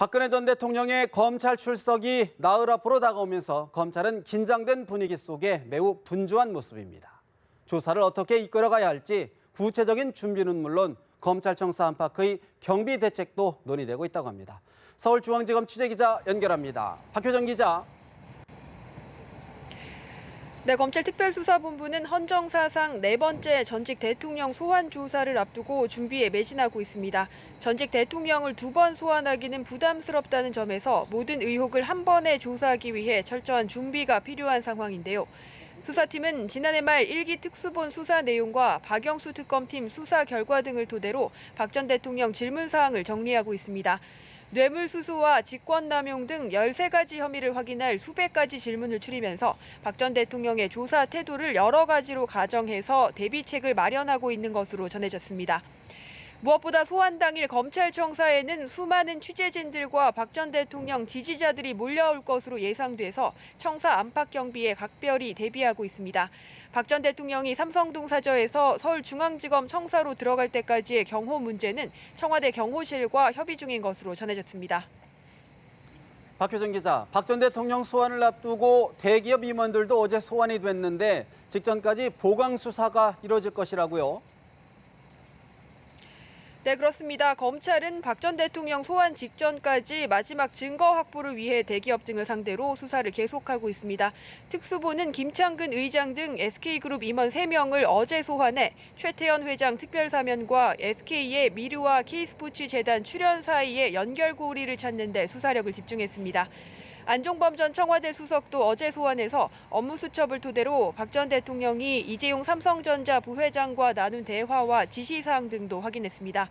박근혜 전 대통령의 검찰 출석이 나흘 앞으로 다가오면서 검찰은 긴장된 분위기 속에 매우 분주한 모습입니다. 조사를 어떻게 이끌어가야 할지 구체적인 준비는 물론 검찰청사 안팎의 경비 대책도 논의되고 있다고 합니다. 서울중앙지검 취재기자 연결합니다. 박효정 기자. 네, 검찰특별수사본부는 헌정사상 4번째 전직 대통령 소환 조사를 앞두고 준비에 매진하고 있습니다. 전직 대통령을 2번 소환하기는 부담스럽다는 점에서 모든 의혹을 한 번에 조사하기 위해 철저한 준비가 필요한 상황인데요. 수사팀은 지난해 말 1기 특수본 수사 내용과 박영수 특검팀 수사 결과 등을 토대로 박 전 대통령 질문 사항을 정리하고 있습니다. 뇌물수수와 직권남용 등 13가지 혐의를 확인할 수백 가지 질문을 추리면서 박 전 대통령의 조사 태도를 여러 가지로 가정해서 대비책을 마련하고 있는 것으로 전해졌습니다. 무엇보다 소환 당일 검찰청사에는 수많은 취재진들과 박 전 대통령 지지자들이 몰려올 것으로 예상돼서 청사 안팎 경비에 각별히 대비하고 있습니다. 박 전 대통령이 삼성동 사저에서 서울중앙지검 청사로 들어갈 때까지의 경호 문제는 청와대 경호실과 협의 중인 것으로 전해졌습니다. 박효정 기자, 박 전 대통령 소환을 앞두고 대기업 임원들도 어제 소환이 됐는데 직전까지 보강 수사가 이뤄질 것이라고요? 네, 그렇습니다. 검찰은 박 전 대통령 소환 직전까지 마지막 증거 확보를 위해 대기업 등을 상대로 수사를 계속하고 있습니다. 특수본은 김창근 의장 등 SK그룹 임원 3명을 어제 소환해 최태원 회장 특별사면과 SK의 미르와 K스포츠재단 출연 사이의 연결고리를 찾는 데 수사력을 집중했습니다. 안종범 전 청와대 수석도 어제 소환해서 업무 수첩을 토대로 박 전 대통령이 이재용 삼성전자 부회장과 나눈 대화와 지시사항 등도 확인했습니다.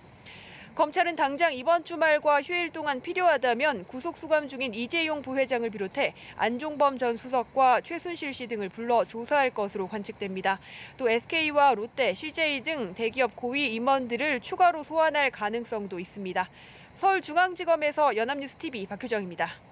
검찰은 당장 이번 주말과 휴일 동안 필요하다면 구속수감 중인 이재용 부회장을 비롯해 안종범 전 수석과 최순실 씨 등을 불러 조사할 것으로 관측됩니다. 또 SK와 롯데, CJ 등 대기업 고위 임원들을 추가로 소환할 가능성도 있습니다. 서울중앙지검에서 연합뉴스TV 박효정입니다.